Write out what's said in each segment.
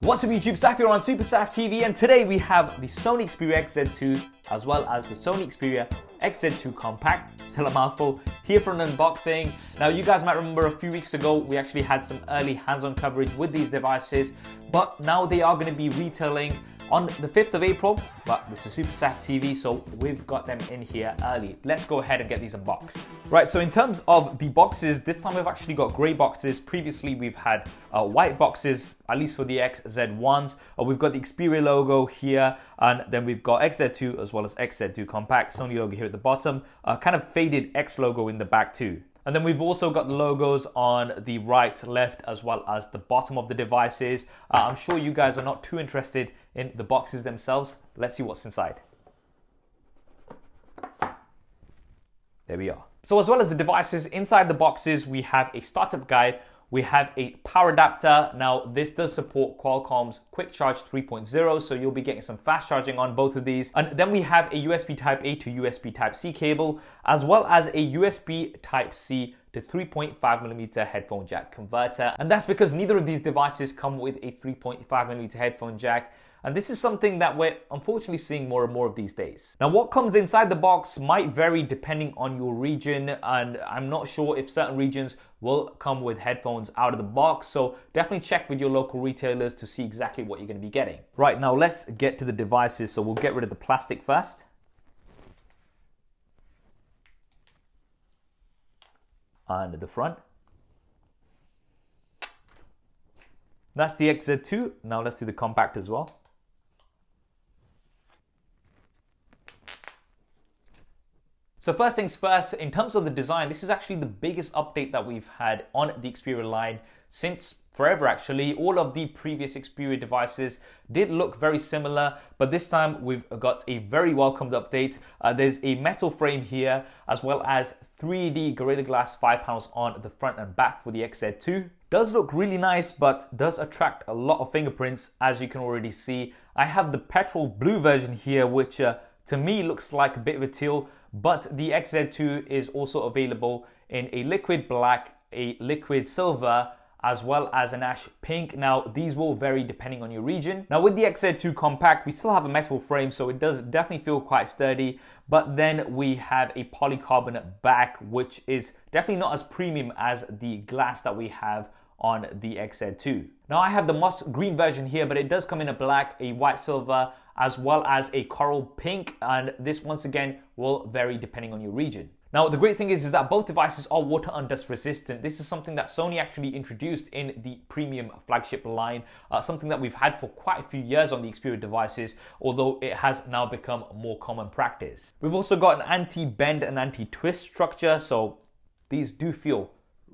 What's up YouTube, Saf here on SuperSaf TV, and today we have the Sony Xperia XZ2 as well as the Sony Xperia XZ2 Compact, still a mouthful, here for an unboxing. Now you guys might remember a few weeks ago we actually had some early hands-on coverage with these devices, but now they are going to be retailing on the 5th of April, but this is SuperSaf TV, so we've got them in here early. Let's go ahead and get these unboxed. Right, so in terms of the boxes, this time we've actually got grey boxes. Previously we've had white boxes, at least for the XZ1s. We've got the Xperia logo here, and then we've got XZ2 as well as XZ2 Compact, Sony logo here at the bottom, kind of faded X logo in the back too. And then we've also got the logos on the right, left, as well as the bottom of the devices. I'm sure you guys are not too interested in the boxes themselves. Let's see what's inside. There we are. So as well as the devices, inside the boxes, we have a startup guide. We have a power adapter. Now this does support Qualcomm's Quick Charge 3.0, so you'll be getting some fast charging on both of these. And then we have a USB Type A to USB Type C cable, as well as a USB Type C to 3.5mm headphone jack converter. And that's because neither of these devices come with a 3.5mm headphone jack. And this is something that we're unfortunately seeing more and more of these days. Now, what comes inside the box might vary depending on your region, and I'm not sure if certain regions will come with headphones out of the box, so definitely check with your local retailers to see exactly what you're going to be getting. Right, now let's get to the devices, so we'll get rid of the plastic first. And the front. That's the XZ2. Now let's do the Compact as well. So first things first, in terms of the design, this is actually the biggest update that we've had on the Xperia line since forever actually. All of the previous Xperia devices did look very similar, but this time we've got a very welcomed update. There's a metal frame here, as well as 3D Gorilla Glass 5 pounds on the front and back for the XZ2. Does look really nice, but does attract a lot of fingerprints, as you can already see. I have the petrol blue version here, which to me looks like a bit of a teal, but the XZ2 is also available in a liquid black, a liquid silver, as well as an ash pink. Now, these will vary depending on your region. Now, with the XZ2 Compact, we still have a metal frame, so it does definitely feel quite sturdy, but then we have a polycarbonate back, which is definitely not as premium as the glass that we have on the XZ2. Now, I have the moss green version here, but it does come in a black, a white silver, as well as a coral pink, and this once again will vary depending on your region. Now, the great thing is that both devices are water and dust resistant. This is something that Sony actually introduced in the premium flagship line, something that we've had for quite a few years on the Xperia devices, although it has now become more common practice. We've also got an anti-bend and anti-twist structure, so these do feel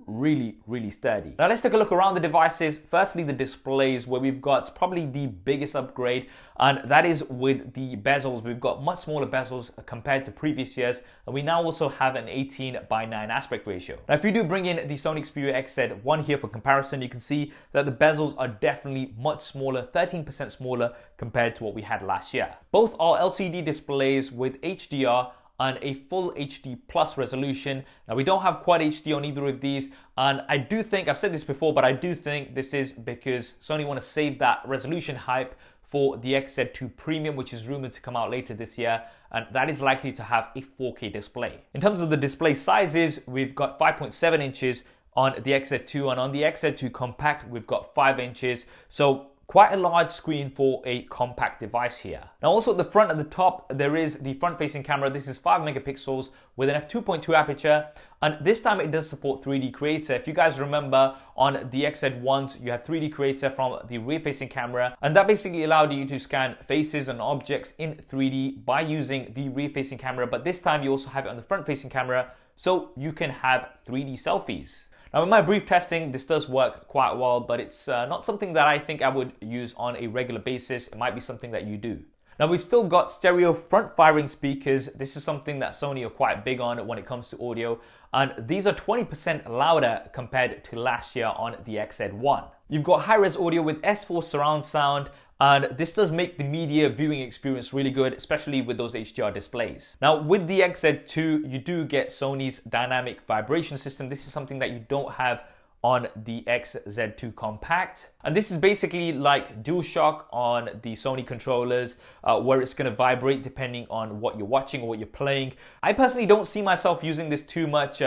really sturdy. Now let's take a look around the devices. Firstly, the displays, where we've got probably the biggest upgrade, and that is with the bezels. We've got much smaller bezels compared to previous years, and we now also have an 18:9 aspect ratio. Now if you do bring in the Sony Xperia XZ1 here for comparison, you can see that the bezels are definitely much smaller, 13% smaller compared to what we had last year. Both are LCD displays with HDR and a full HD plus resolution. Now we don't have Quad HD on either of these, and I do think, I've said this before, but I do think this is because Sony want to save that resolution hype for the XZ2 Premium, which is rumored to come out later this year, and that is likely to have a 4K display. In terms of the display sizes, we've got 5.7 inches on the XZ2, and on the XZ2 Compact we've got 5 inches, so quite a large screen for a compact device here. Now also at the front at the top, there is the front-facing camera. This is 5 megapixels with an f2.2 aperture, and this time it does support 3D Creator. If you guys remember, on the XZ1s, you had 3D Creator from the rear-facing camera, and that basically allowed you to scan faces and objects in 3D by using the rear-facing camera, but this time you also have it on the front-facing camera, so you can have 3D selfies. Now in my brief testing, this does work quite well, but it's not something that I think I would use on a regular basis. It might be something that you do. Now we've still got stereo front firing speakers. This is something that Sony are quite big on when it comes to audio, and these are 20% louder compared to last year on the XZ1. You've got high-res audio with S4 surround sound, and this does make the media viewing experience really good, especially with those HDR displays. Now with the XZ2, you do get Sony's dynamic vibration system. This is something that you don't have on the XZ2 Compact. And this is basically like DualShock on the Sony controllers, where it's going to vibrate depending on what you're watching or what you're playing. I personally don't see myself using this too much.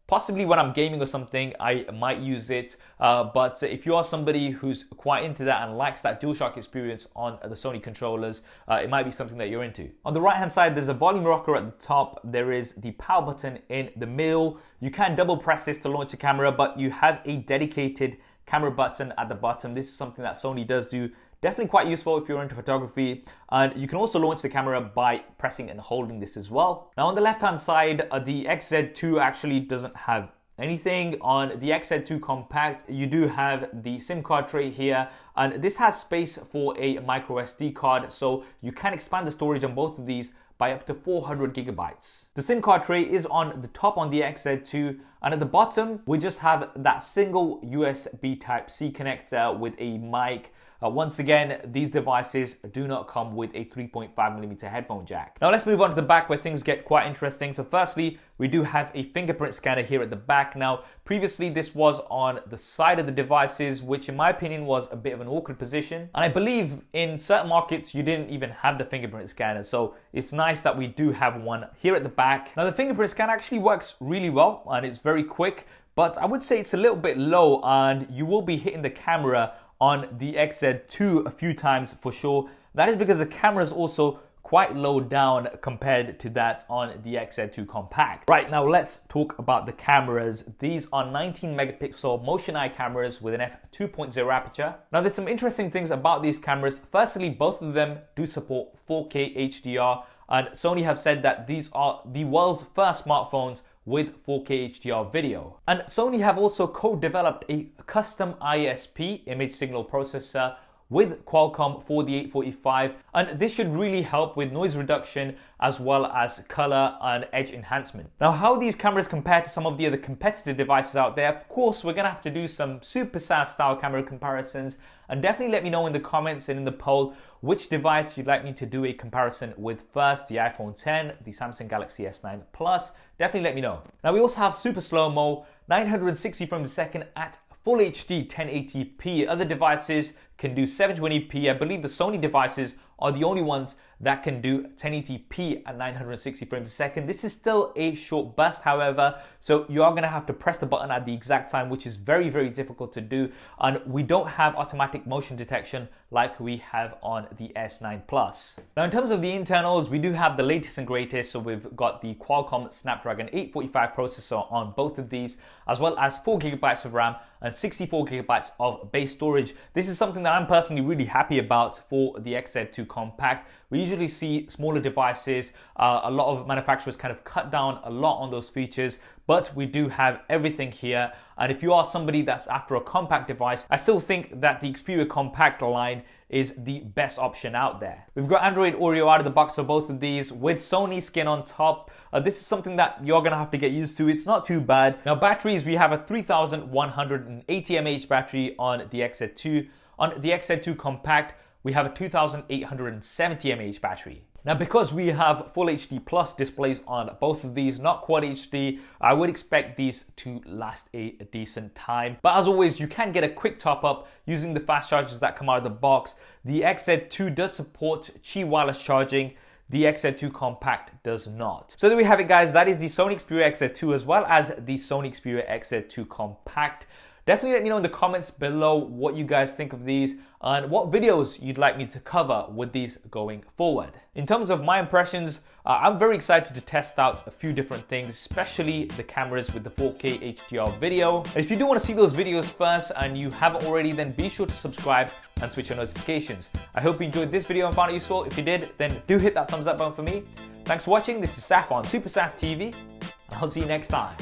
Possibly when I'm gaming or something, I might use it. But if you are somebody who's quite into that and likes that DualShock experience on the Sony controllers, it might be something that you're into. On the right hand side, there's a volume rocker at the top. There is the power button in the middle. You can double press this to launch the camera, but you have a dedicated camera button at the bottom. This is something that Sony does do. Definitely quite useful if you're into photography. And you can also launch the camera by pressing and holding this as well. Now on the left hand side, the XZ2 actually doesn't have anything. On the XZ2 Compact, you do have the SIM card tray here, and this has space for a micro SD card, so you can expand the storage on both of these by up to 400 gigabytes. The SIM card tray is on the top on the XZ2, and at the bottom, we just have that single USB Type-C connector with a mic. Once again, these devices do not come with a 3.5mm headphone jack. Now let's move on to the back where things get quite interesting. So firstly, we do have a fingerprint scanner here at the back. Now, previously this was on the side of the devices, which in my opinion was a bit of an awkward position. And I believe in certain markets, you didn't even have the fingerprint scanner. So it's nice that we do have one here at the back. Now the fingerprint scanner actually works really well and it's very quick, but I would say it's a little bit low and you will be hitting the camera on the XZ2 a few times for sure. That is because the camera is also quite low down compared to that on the XZ2 Compact. Right, now let's talk about the cameras. These are 19 megapixel motion eye cameras with an f2.0 aperture. Now there's some interesting things about these cameras. Firstly, both of them do support 4K HDR, and Sony have said that these are the world's first smartphones with 4K HDR video. And Sony have also co-developed a custom ISP, image signal processor, with Qualcomm for the 845, and this should really help with noise reduction as well as color and edge enhancement. Now, how these cameras compare to some of the other competitive devices out there, of course, we're gonna have to do some SuperSaf style camera comparisons, and definitely let me know in the comments and in the poll which device you'd like me to do a comparison with first, the iPhone 10, the Samsung Galaxy S9 Plus. Definitely let me know. Now we also have super slow-mo, 960 frames a second at Full HD 1080p. Other devices can do 720p. I believe the Sony devices are the only ones that can do 1080p at 960 frames a second. This is still a short burst, however, so you are going to have to press the button at the exact time, which is very, very difficult to do. And we don't have automatic motion detection like we have on the S9 Plus. Now, in terms of the internals, we do have the latest and greatest. So we've got the Qualcomm Snapdragon 845 processor on both of these, as well as 4 gigabytes of RAM and 64 gigabytes of base storage. This is something that I'm personally really happy about for the XZ2 Compact. We usually see smaller devices, a lot of manufacturers kind of cut down a lot on those features, but we do have everything here. And if you are somebody that's after a compact device, I still think that the Xperia Compact line is the best option out there. We've got Android Oreo out of the box for both of these with Sony skin on top. This is something that you're gonna have to get used to. It's not too bad. Now batteries, we have a 3180 mAh battery on the XZ2. On the XZ2 Compact, we have a 2870 mAh battery. Now, because we have Full HD Plus displays on both of these, not Quad HD, I would expect these to last a decent time. But as always, you can get a quick top up using the fast chargers that come out of the box. The XZ2 does support Qi wireless charging. The XZ2 Compact does not. So there we have it, guys. That is the Sony Xperia XZ2 as well as the Sony Xperia XZ2 Compact. Definitely let me know in the comments below what you guys think of these and what videos you'd like me to cover with these going forward. In terms of my impressions, I'm very excited to test out a few different things, especially the cameras with the 4K HDR video. If you do want to see those videos first and you haven't already, then be sure to subscribe and switch on notifications. I hope you enjoyed this video and found it useful. If you did, then do hit that thumbs up button for me. Thanks for watching. This is Saf on SuperSaf TV, and I'll see you next time.